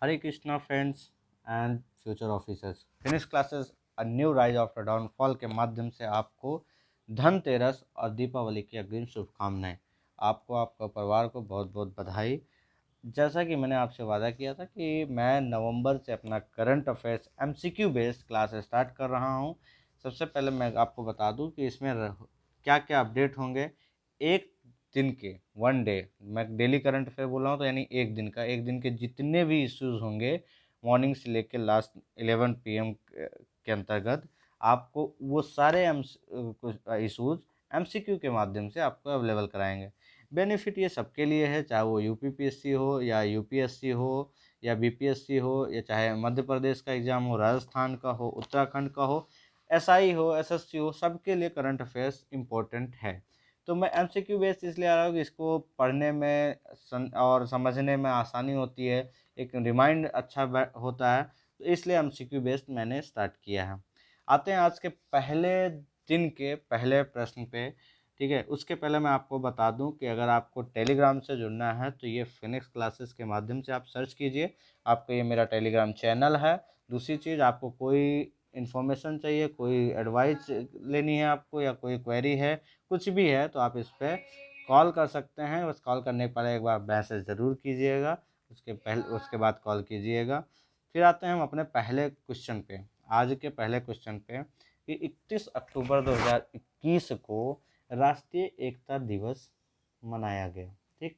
Hare Krishna friends and future officers. Phoenix classes a new rise after downfall के माध्यम से आपको धनतेरस और दीपावली की अग्रिम शुभकामनाएं। आपको आपका परिवार को बहुत बहुत बधाई। जैसा कि मैंने आपसे वादा किया था कि मैं नवंबर से अपना current affairs MCQ based class start कर रहा हूं। सबसे पहले मैं आपको बता दूं कि इसमें क्या क्या अपडेट होंगे। एक दिन के, वन डे, मैं डेली करंट अफेयर बोल रहा हूँ तो यानी एक दिन के जितने भी इश्यूज होंगे मॉर्निंग से लेकर लास्ट 11 PM के अंतर्गत आपको वो सारे इश्यूज एमसीक्यू के माध्यम से आपको अवेलेबल कराएंगे। बेनिफिट ये सबके लिए है, चाहे वो यूपीपीएससी हो या यूपीएससी हो या बीपीएससी हो, या चाहे मध्य प्रदेश का एग्जाम हो, राजस्थान का हो, उत्तराखंड का हो, एसआई हो, एसएससी हो, सबके लिए करंट अफेयर्स इम्पोर्टेंट है। तो मैं एमसीक्यू बेस्ड इसलिए आ रहा हूँ कि इसको पढ़ने में और समझने में आसानी होती है, एक रिमाइंड अच्छा होता है, तो इसलिए एमसीक्यू बेस्ड मैंने स्टार्ट किया है। आते हैं आज के पहले दिन के पहले प्रश्न पे। ठीक है, उसके पहले मैं आपको बता दूं कि अगर आपको टेलीग्राम से जुड़ना है तो ये फिनिक्स क्लासेस के माध्यम से आप सर्च कीजिए, आपको ये मेरा टेलीग्राम चैनल है। दूसरी चीज़, आपको कोई इन्फॉर्मेशन चाहिए, कोई एडवाइस लेनी है आपको, या कोई क्वेरी है, कुछ भी है, तो आप इस पर कॉल कर सकते हैं। बस कॉल करने के पहले एक बार मैसेज ज़रूर कीजिएगा, उसके बाद कॉल कीजिएगा। फिर आते हैं हम अपने पहले क्वेश्चन पे, आज के पहले क्वेश्चन पे कि 31 अक्टूबर 2021 को राष्ट्रीय एकता दिवस मनाया गया। ठीक,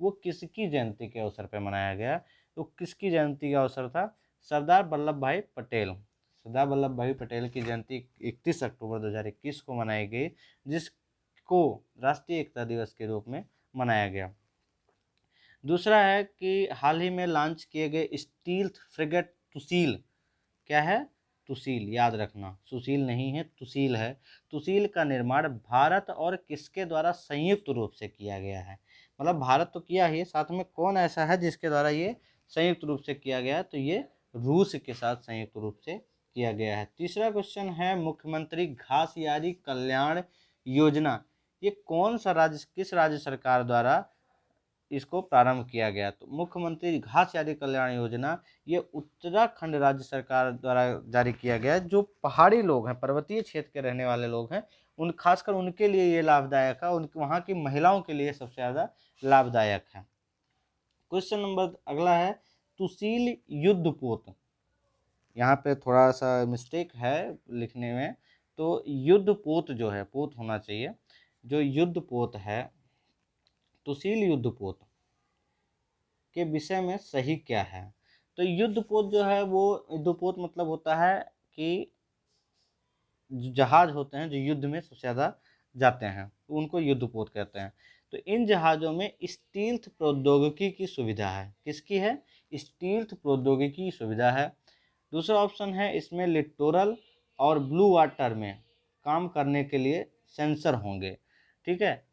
वो किसकी जयंती के अवसर पर मनाया गया? तो किसकी जयंती का अवसर था? सरदार वल्लभ भाई पटेल। सरदार वल्लभ भाई पटेल की जयंती 31 अक्टूबर 2021 को मनाई गई, जिसको राष्ट्रीय एकता दिवस के रूप में मनाया गया। दूसरा है कि हाल ही में लॉन्च किए गए स्टील्थ फ्रिगेट तुसील, क्या है? तुसील, याद रखना, सुशील नहीं है, तुसील है। तुसील का निर्माण भारत और किसके द्वारा संयुक्त रूप से किया गया है? मतलब भारत तो किया ही, साथ में कौन ऐसा है जिसके द्वारा ये संयुक्त रूप से किया गया है? तो ये रूस के साथ संयुक्त रूप से किया गया है। तीसरा क्वेश्चन है, मुख्यमंत्री घासयारी कल्याण योजना, ये कौन सा राज्य, किस राज्य सरकार द्वारा इसको प्रारंभ किया गया? तो मुख्यमंत्री घासयारी कल्याण योजना ये उत्तराखंड राज्य सरकार द्वारा जारी किया गया है। जो पहाड़ी लोग हैं, पर्वतीय क्षेत्र के रहने वाले लोग हैं, उन खासकर उनके लिए ये लाभदायक है, उनके वहाँ की महिलाओं के लिए सबसे ज़्यादा लाभदायक है। क्वेश्चन नंबर अगला है, तुसील युद्धपोत, यहाँ पे थोड़ा सा मिस्टेक है लिखने में, तो युद्धपोत जो है, पोत होना चाहिए, जो युद्धपोत है, तुसील युद्धपोत के विषय में सही क्या है? तो युद्धपोत जो है, वो युद्धपोत मतलब होता है कि जहाज होते हैं जो युद्ध में सबसे ज़्यादा जाते हैं, तो उनको युद्धपोत कहते हैं। तो इन जहाज़ों में स्टील्थ प्रौद्योगिकी की सुविधा है। किसकी है? स्टील्थ प्रौद्योगिकी की सुविधा है। दूसरा ऑप्शन है, इसमें लिटोरल और ब्लू वाटर में काम करने के लिए सेंसर होंगे। ठीक है,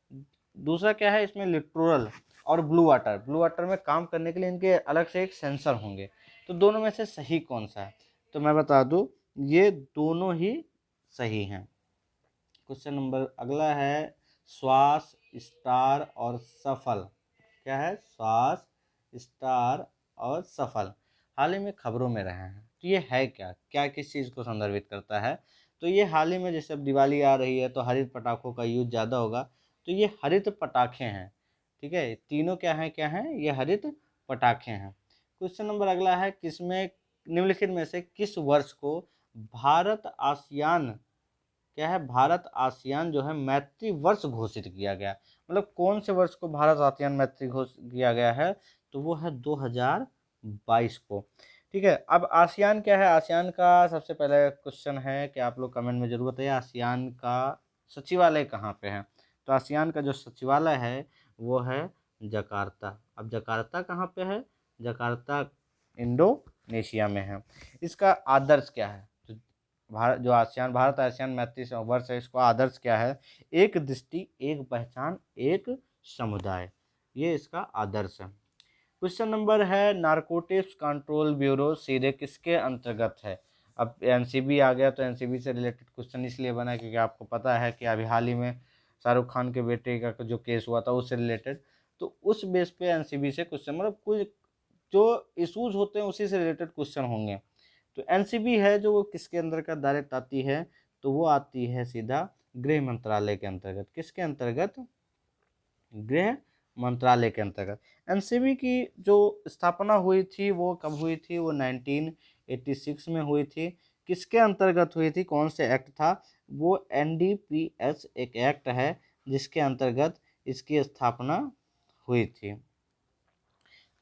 दूसरा क्या है, इसमें लिटोरल और ब्लू वाटर में काम करने के लिए इनके अलग से एक सेंसर होंगे। तो दोनों में से सही कौन सा है? तो मैं बता दूं, ये दोनों ही सही हैं। क्वेश्चन नंबर अगला है, श्वास, स्टार और सफल, क्या है? श्वास, स्टार और सफल हाल ही में खबरों में रहे हैं, तो ये है क्या, क्या किस चीज़ को संदर्भित करता है? तो ये हाल ही में, जैसे अब दिवाली आ रही है तो हरित पटाखों का यूज ज़्यादा होगा, तो ये हरित पटाखे हैं। ठीक है, तीनों क्या हैं, क्या हैं? ये हरित पटाखे हैं। क्वेश्चन नंबर अगला है, किसमें निम्नलिखित में से किस वर्ष को भारत आसियान, क्या है, भारत आसियान जो है मैत्री वर्ष घोषित किया गया? मतलब कौन से वर्ष को भारत आसियान मैत्री घोषित किया गया है? तो वो है 2022 को। ठीक है, अब आसियान क्या है? आसियान का सबसे पहले क्वेश्चन है कि आप लोग कमेंट में जरूर बताइए, आसियान का सचिवालय कहाँ पे है? तो आसियान का जो सचिवालय है वो है जकार्ता। अब जकार्ता कहाँ पे है? जकार्ता इंडोनेशिया में है। इसका आदर्श क्या है? भारत जो आसियान, भारत आसियान मैत्री वर्ष है, इसको आदर्श क्या है? एक दृष्टि, एक पहचान, एक समुदाय, ये इसका आदर्श है। क्वेश्चन नंबर है, नारकोटिक्स कंट्रोल ब्यूरो सीधे किसके अंतर्गत है? अब एनसीबी आ गया, तो एनसीबी से रिलेटेड क्वेश्चन इसलिए बना क्योंकि आपको पता है कि अभी हाल ही में शाहरुख खान के बेटे का जो केस हुआ था उससे रिलेटेड, तो उस बेस पे एनसीबी से क्वेश्चन, मतलब कुछ जो इशूज़ होते हैं उसी से रिलेटेड क्वेश्चन होंगे। तो एनसीबी है जो वो किसके अंतर्गत डायरेक्ट आती है, तो वो आती है सीधा गृह मंत्रालय के अंतर्गत। किसके अंतर्गत? गृह मंत्रालय के अंतर्गत। एनसीबी की जो स्थापना हुई थी वो कब हुई थी? वो 1986 में हुई थी। किसके अंतर्गत हुई थी? कौन से एक्ट था? वो एनडीपीएस एक एक्ट है जिसके अंतर्गत इसकी स्थापना हुई थी।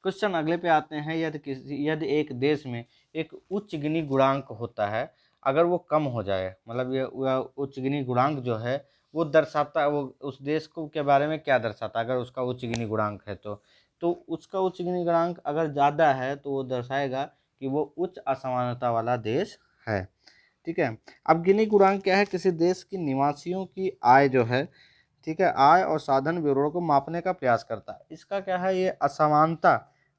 क्वेश्चन अगले पे आते हैं। यदि एक देश में एक उच्च गिनी गुणांक होता है, अगर वो कम हो जाए, मतलब ये उच्च गिनी गुणांक जो है वो दर्शाता है, वो उस देश को के बारे में क्या दर्शाता है? अगर उसका उच्च गिनी गुणांक है तो उसका उच्च गिनी गुणांक अगर ज़्यादा है तो वो दर्शाएगा कि वो उच्च असमानता वाला देश है। ठीक है। अब गिनी गुणांक क्या है? किसी देश की निवासियों की आय जो है, ठीक है, आय और साधन विवरणों को मापने का प्रयास करता है। इसका क्या है? ये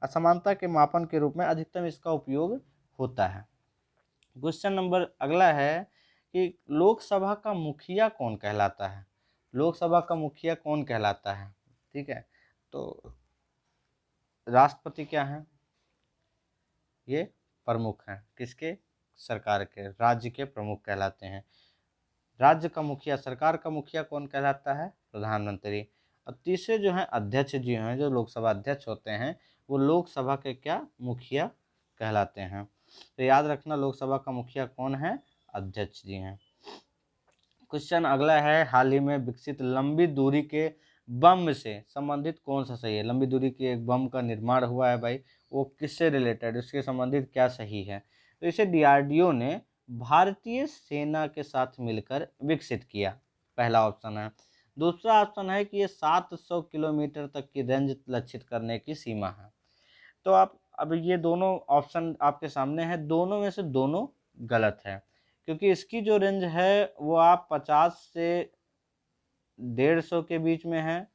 असमानता के मापन के रूप में अधिकतम इसका उपयोग होता है। क्वेश्चन नंबर अगला है कि लोकसभा का मुखिया कौन कहलाता है? लोकसभा का मुखिया कौन कहलाता है? ठीक है, तो राष्ट्रपति क्या है? ये प्रमुख हैं। किसके? सरकार के, राज्य के प्रमुख कहलाते हैं। राज्य का मुखिया, सरकार का मुखिया कौन कहलाता है? प्रधानमंत्री। और तीसरे जो हैं अध्यक्ष जी हैं, जो लोकसभा अध्यक्ष होते हैं, वो लोकसभा के क्या? मुखिया कहलाते हैं। तो याद रखना लोकसभा का मुखिया कौन है? अध्यक्ष जी हैं। क्वेश्चन अगला है, हाल ही में विकसित लंबी दूरी के बम से संबंधित कौन सा सही है? लंबी दूरी के एक बम का निर्माण हुआ है भाई, वो किससे रिलेटेड, उसके संबंधित क्या सही है? तो इसे डीआरडीओ ने भारतीय सेना के साथ मिलकर विकसित किया, पहला ऑप्शन है। दूसरा ऑप्शन है कि ये 700 किलोमीटर तक की रेंज लक्षित करने की सीमा है। तो आप अब ये दोनों ऑप्शन आपके सामने है, दोनों में से दोनों गलत है, क्योंकि इसकी जो रेंज है वो आप 50 से 150 के बीच में है।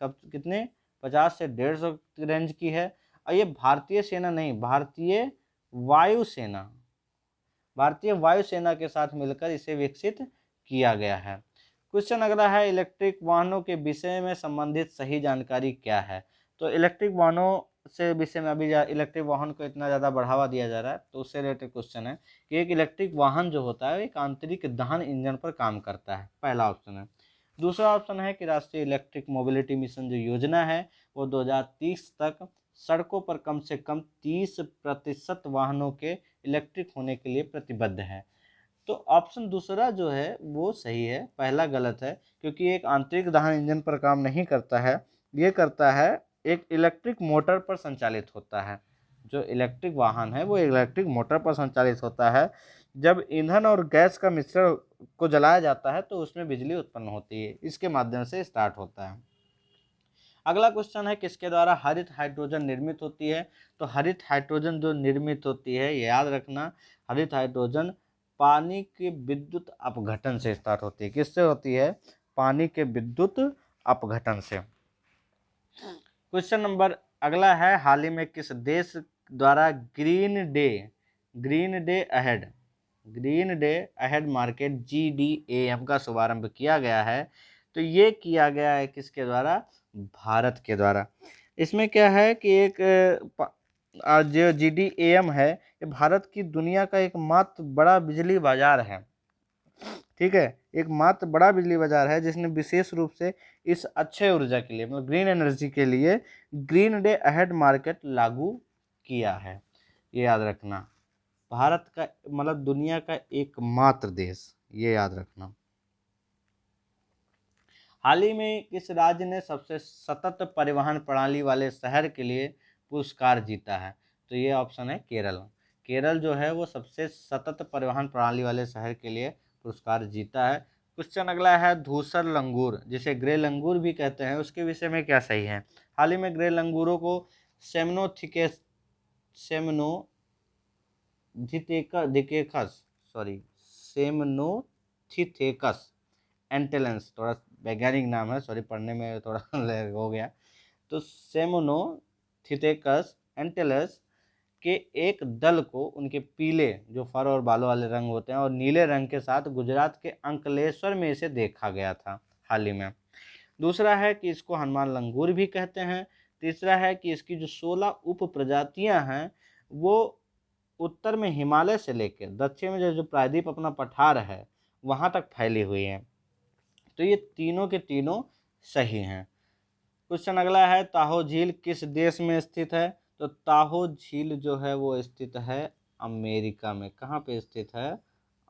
कब कितने? 50 से 150 रेंज की है। और ये भारतीय सेना नहीं, भारतीय वायुसेना के साथ मिलकर इसे विकसित किया गया है। क्वेश्चन अगला है, इलेक्ट्रिक वाहनों के विषय में संबंधित सही जानकारी क्या है? तो इलेक्ट्रिक वाहनों से विषय में अभी इलेक्ट्रिक वाहन को इतना ज़्यादा बढ़ावा दिया जा रहा है, तो उससे रिलेटेड क्वेश्चन है कि एक इलेक्ट्रिक वाहन जो होता है एक आंतरिक दहन इंजन पर काम करता है, पहला ऑप्शन है। दूसरा ऑप्शन है कि राष्ट्रीय इलेक्ट्रिक मोबिलिटी मिशन जो योजना है वो 2030 तक सड़कों पर कम से कम 30% वाहनों के इलेक्ट्रिक होने के लिए प्रतिबद्ध है। तो ऑप्शन दूसरा जो है वो सही है, पहला गलत है, क्योंकि एक आंतरिक दहन इंजन पर काम नहीं करता है, ये करता है एक इलेक्ट्रिक मोटर पर संचालित होता है। जो इलेक्ट्रिक वाहन है वो इलेक्ट्रिक मोटर पर संचालित होता है। जब ईंधन और गैस का मिश्रण को जलाया जाता है तो उसमें बिजली उत्पन्न होती है, इसके माध्यम से स्टार्ट होता है। अगला क्वेश्चन है, किसके द्वारा हरित हाइड्रोजन निर्मित होती है? तो हरित हाइड्रोजन जो निर्मित होती है, याद रखना, हरित हाइड्रोजन पानी के विद्युत अपघटन से स्टार्ट होती है। किससे होती है? पानी के विद्युत अपघटन से। क्वेश्चन नंबर अगला है, हाल ही में किस देश द्वारा green day ahead market GDAM का शुभारंभ किया गया है? तो ये किया गया है किसके द्वारा? भारत के द्वारा। इसमें क्या है कि एक जो GDAM है ये भारत की दुनिया का एकमात्र बड़ा बिजली बाजार है। ठीक है, एक मात्र बड़ा बिजली बाजार है जिसने विशेष रूप से इस अक्षय ऊर्जा के लिए, मतलब ग्रीन एनर्जी के लिए, ग्रीन डे अहेड मार्केट लागू किया है। ये याद रखना, भारत का मतलब दुनिया का एकमात्र देश, ये याद रखना। हाल ही में किस राज्य ने सबसे सतत परिवहन प्रणाली वाले शहर के लिए पुरस्कार जीता है? तो ये ऑप्शन है केरल। केरल जो है वो सबसे सतत परिवहन प्रणाली वाले शहर के लिए पुरस्कार जीता है। क्वेश्चन अगला है, धूसर लंगूर जिसे ग्रे लंगूर भी कहते हैं उसके विषय में क्या सही है? हाल ही में ग्रे लंगूरों को सेमनोथिथेकस एंटेलेंस, थोड़ा वैज्ञानिक नाम है, सॉरी पढ़ने में थोड़ा हो गया। तो सेमनोथिथेकस एंटेलस के एक दल को उनके पीले जो फर और बालों वाले रंग होते हैं और नीले रंग के साथ गुजरात के अंकलेश्वर में इसे देखा गया था हाल ही में। दूसरा है कि इसको हनुमान लंगूर भी कहते हैं। तीसरा है कि इसकी जो 16 उप प्रजातियां हैं वो उत्तर में हिमालय से लेकर दक्षिण में जो प्रायद्वीप अपना पठार है वहां तक फैली हुई है। तो ये तीनों के तीनों सही हैं। क्वेश्चन अगला है, ताहो झील किस देश में स्थित है? तो ताहो झील जो है वो स्थित है अमेरिका में। कहाँ पे स्थित है?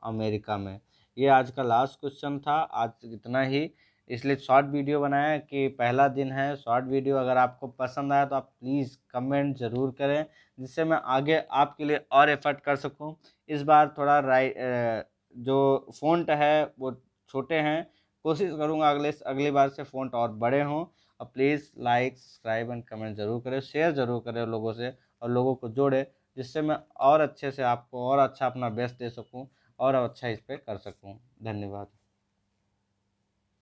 अमेरिका में। ये आज का लास्ट क्वेश्चन था। आज इतना ही, इसलिए शॉर्ट वीडियो बनाया कि पहला दिन है। शॉर्ट वीडियो अगर आपको पसंद आया तो आप प्लीज़ कमेंट ज़रूर करें, जिससे मैं आगे आपके लिए और एफर्ट कर सकूं। इस बार थोड़ा जो फ़ॉन्ट है वो छोटे हैं, कोशिश करूंगा अगली बार से फ़ॉन्ट और बड़े हों। और please like subscribe and comment ज़रूर करें, शेयर ज़रूर करें लोगों से, और लोगों को जोड़े, जिससे मैं और अच्छे से आपको और अच्छा अपना बेस्ट दे सकूं और अच्छा इस पर कर सकूं। धन्यवाद।